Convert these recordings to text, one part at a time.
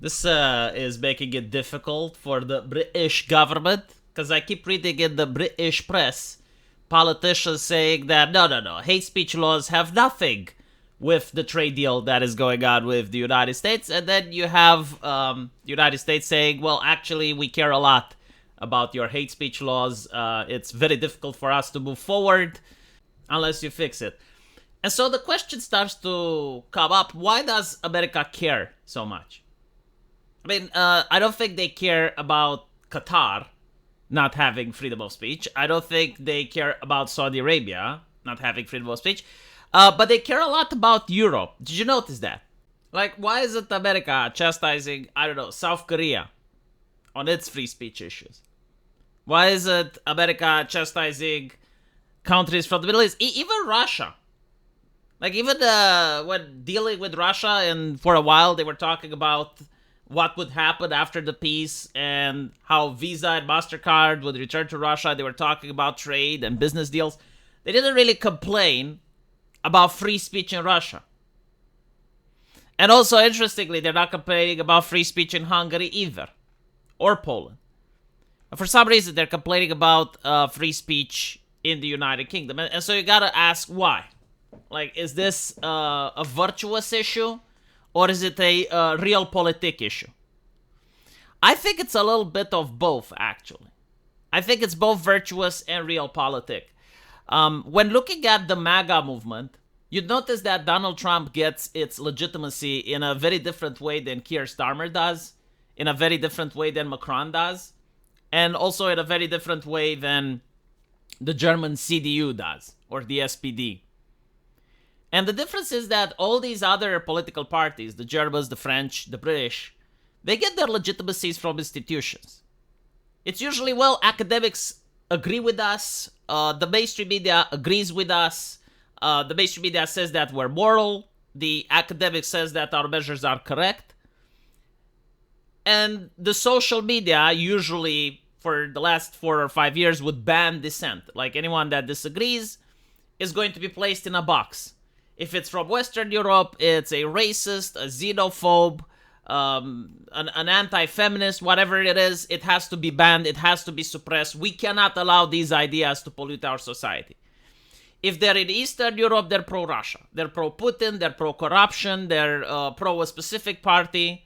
This is making it difficult for the British government because I keep reading in the British press politicians saying that no, hate speech laws have nothing with the trade deal that is going on with the United States, and then you have the United States saying, well, actually, we care a lot about your hate speech laws. It's very difficult for us to move forward unless you fix it. And so the question starts to come up: why does America care so much? I mean, I don't think they care about Qatar not having freedom of speech. I don't think they care about Saudi Arabia not having freedom of speech. But they care a lot about Europe. Did you notice that? Like, why isn't America chastising, I don't know, South Korea on its free speech issues? Why isn't America chastising countries from the Middle East? Even Russia. Like, even when dealing with Russia, and for a while they were talking about what would happen after the peace and how Visa and MasterCard would return to Russia. They were talking about trade and business deals. They didn't really complain about free speech in Russia. And also, interestingly, they're not complaining about free speech in Hungary either, or Poland. For some reason, they're complaining about free speech in the United Kingdom. And so you gotta ask why. Like, is this a virtuous issue? Or is it a realpolitik issue? I think it's a little bit of both, actually. I think it's both virtuous and realpolitik. When looking at the MAGA movement, you'd notice that Donald Trump gets its legitimacy in a very different way than Keir Starmer does, in a very different way than Macron does, and also in a very different way than the German CDU does, or the SPD. And the difference is that all these other political parties, the Germans, the French, the British, they get their legitimacies from institutions. It's usually, well, academics agree with us, the mainstream media agrees with us, the mainstream media says that we're moral, the academic says that our measures are correct. And the social media usually, for the last 4 or 5 years, would ban dissent. Like, anyone that disagrees is going to be placed in a box. If it's from Western Europe, it's a racist, a xenophobe, an anti-feminist, whatever it is, it has to be banned, it has to be suppressed. We cannot allow these ideas to pollute our society. If they're in Eastern Europe, they're pro-Russia. They're pro-Putin, they're pro-corruption, they're pro a specific party.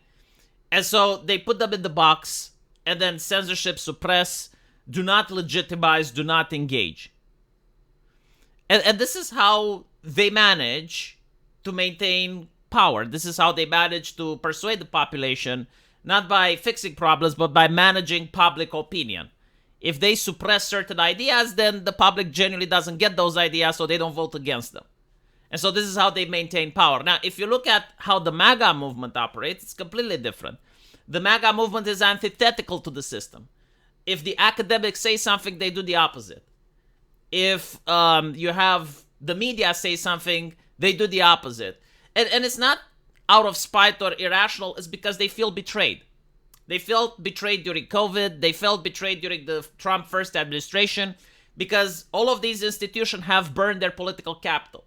And so they put them in the box, and then censorship, suppress, do not legitimize, do not engage. And this is how they manage to maintain power. This is how they manage to persuade the population, not by fixing problems, but by managing public opinion. If they suppress certain ideas, then the public generally doesn't get those ideas, so they don't vote against them. And so this is how they maintain power. Now, if you look at how the MAGA movement operates, it's completely different. The MAGA movement is antithetical to the system. If the academics say something, they do the opposite. If you have the media say something, they do the opposite. And it's not out of spite or irrational, it's because they feel betrayed. They felt betrayed during COVID, they felt betrayed during the Trump first administration, because all of these institutions have burned their political capital.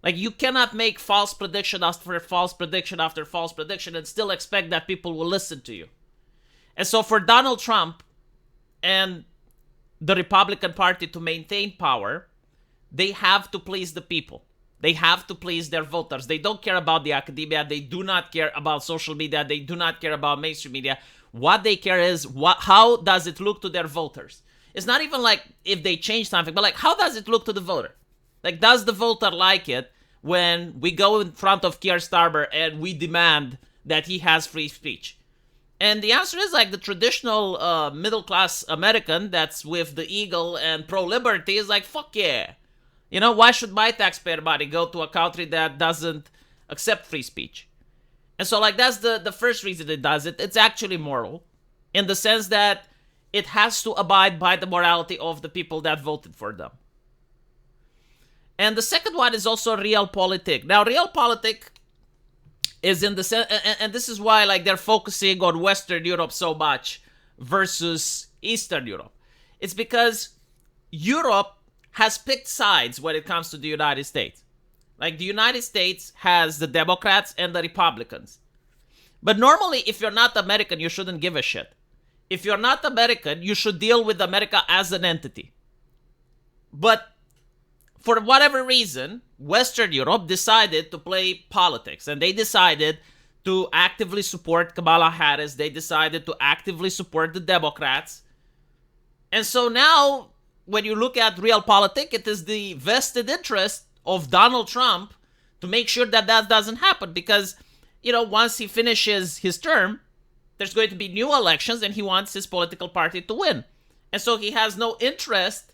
Like, you cannot make false prediction after false prediction after false prediction and still expect that people will listen to you. And so for Donald Trump and the Republican Party to maintain power, they have to please the people. They have to please their voters. They don't care about the academia. They do not care about social media. They do not care about mainstream media. What they care is how does it look to their voters? It's not even like if they change something, but like, how does it look to the voter? Like, does the voter like it when we go in front of Keir Starmer and we demand that he has free speech? And the answer is, like, the traditional middle-class American that's with the eagle and pro-liberty is like, fuck yeah. You know, why should my taxpayer money go to a country that doesn't accept free speech? And so, like, that's the first reason it does it. It's actually moral in the sense that it has to abide by the morality of the people that voted for them. And the second one is also realpolitik. Now, realpolitik is in the sense, and this is why, like, they're focusing on Western Europe so much versus Eastern Europe. It's because Europe has picked sides when it comes to the United States. Like, the United States has the Democrats and the Republicans. But normally, if you're not American, you shouldn't give a shit. If you're not American, you should deal with America as an entity. But for whatever reason, Western Europe decided to play politics, and they decided to actively support Kamala Harris. They decided to actively support the Democrats. And so now, when you look at realpolitik, it is the vested interest of Donald Trump to make sure that that doesn't happen. Because, once he finishes his term, there's going to be new elections and he wants his political party to win. And so he has no interest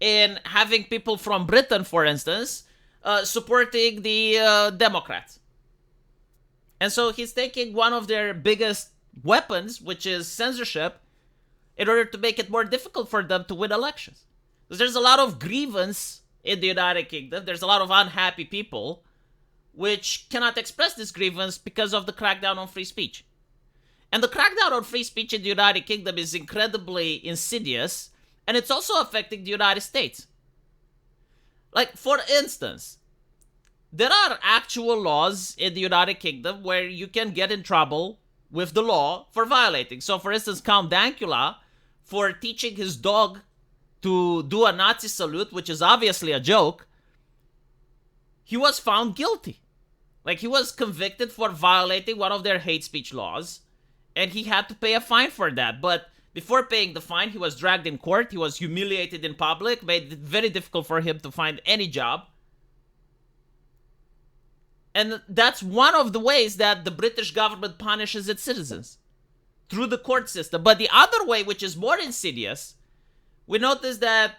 in having people from Britain, for instance, supporting the Democrats. And so he's taking one of their biggest weapons, which is censorship, in order to make it more difficult for them to win elections. Because there's a lot of grievance in the United Kingdom. There's a lot of unhappy people which cannot express this grievance because of the crackdown on free speech. And the crackdown on free speech in the United Kingdom is incredibly insidious, and it's also affecting the United States. Like, for instance, there are actual laws in the United Kingdom where you can get in trouble with the law for violating. So, for instance, Count Dankula, for teaching his dog to do a Nazi salute, which is obviously a joke, he was found guilty. Like, he was convicted for violating one of their hate speech laws, and he had to pay a fine for that. But before paying the fine, he was dragged in court, he was humiliated in public, made it very difficult for him to find any job. And that's one of the ways that the British government punishes its citizens, through the court system. But the other way, which is more insidious, we noticed that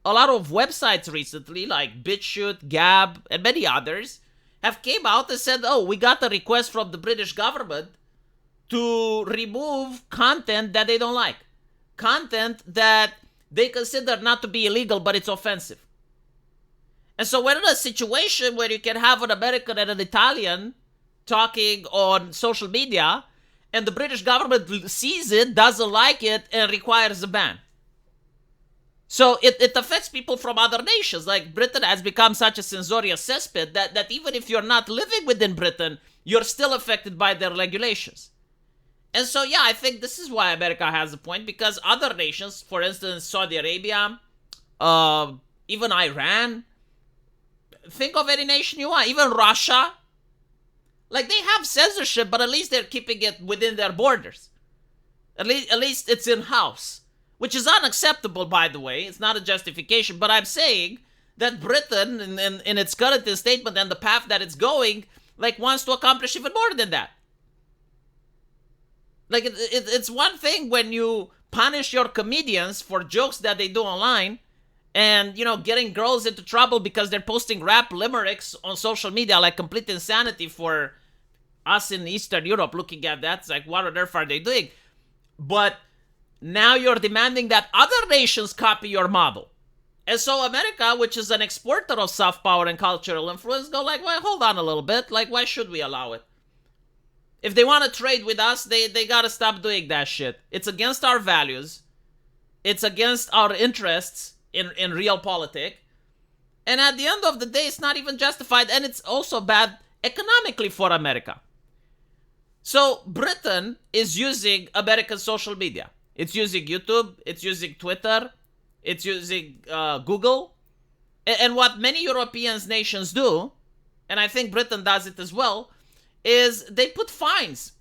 a lot of websites recently, like BitChute, Gab, and many others, have came out and said, oh, we got a request from the British government to remove content that they don't like. Content that they consider not to be illegal, but it's offensive. And so we're in a situation where you can have an American and an Italian talking on social media, and the British government sees it, doesn't like it, and requires a ban. So it affects people from other nations. Like, Britain has become such a censorious cesspit that even if you're not living within Britain, you're still affected by their regulations. And so, yeah, I think this is why America has a point, because other nations, for instance, Saudi Arabia, even Iran, think of any nation you want, even Russia, like, they have censorship, but at least they're keeping it within their borders. At least it's in-house, which is unacceptable, by the way. It's not a justification, but I'm saying that Britain, in its current statement and the path that it's going, like, wants to accomplish even more than that. Like, it's one thing when you punish your comedians for jokes that they do online and, getting girls into trouble because they're posting rap limericks on social media, like complete insanity for us in Eastern Europe looking at that. It's like, what on earth are they doing? But now you're demanding that other nations copy your model. And so America, which is an exporter of soft power and cultural influence, go like, well, hold on a little bit. Like, why should we allow it? If they want to trade with us, they got to stop doing that shit. It's against our values. It's against our interests in realpolitik. And at the end of the day, it's not even justified. And it's also bad economically for America. So Britain is using American social media. It's using YouTube. It's using Twitter. It's using Google. And what many European nations do, and I think Britain does it as well, is they put fines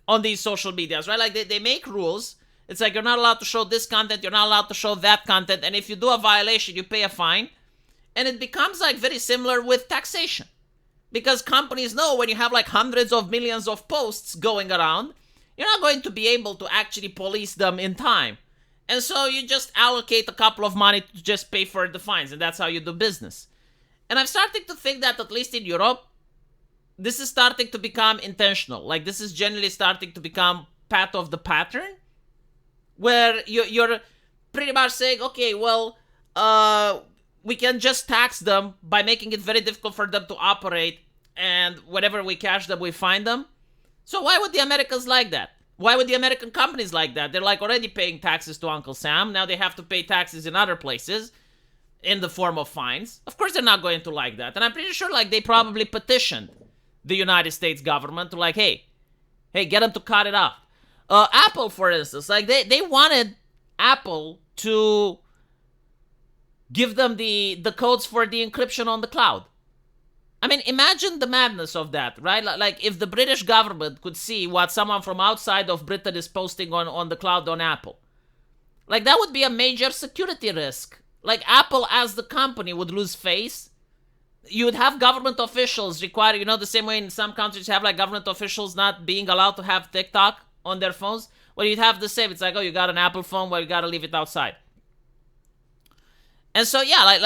on these social medias, right? Like, they make rules. It's like, you're not allowed to show this content, you're not allowed to show that content, and if you do a violation, you pay a fine. And it becomes like very similar with taxation. Because companies know when you have like hundreds of millions of posts going around, you're not going to be able to actually police them in time. And so you just allocate a couple of money to just pay for the fines, and that's how you do business. And I'm starting to think that, at least in Europe, this is starting to become intentional. Like, this is generally starting to become part of the pattern, where you're pretty much saying, okay, well, we can just tax them by making it very difficult for them to operate, and whenever we catch them, we fine them. So why would the Americans like that? Why would the American companies like that? They're like already paying taxes to Uncle Sam. Now they have to pay taxes in other places in the form of fines. Of course they're not going to like that. And I'm pretty sure, like, they probably petitioned the United States government to, like, hey, Hey, get them to cut it off. Apple, for instance, like they wanted Apple to give them the codes for the encryption on the cloud. I mean, imagine the madness of that, right? Like if the British government could see what someone from outside of Britain is posting on the cloud on Apple. Like that would be a major security risk. Like Apple as the company would lose face. You would have government officials require, the same way in some countries you have like government officials not being allowed to have TikTok on their phones. Well, you'd have the same. It's like, oh, you got an Apple phone, well, you got to leave it outside. And so, yeah,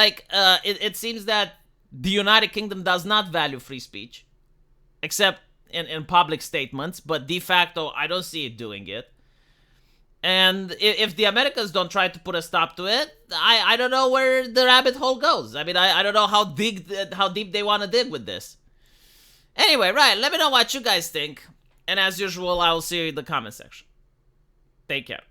it seems that the United Kingdom does not value free speech, except in public statements, but de facto, I don't see it doing it. And if the Americans don't try to put a stop to it, I don't know where the rabbit hole goes. I mean, I don't know how deep they want to dig with this. Anyway, right, let me know what you guys think. And as usual, I will see you in the comment section. Take care.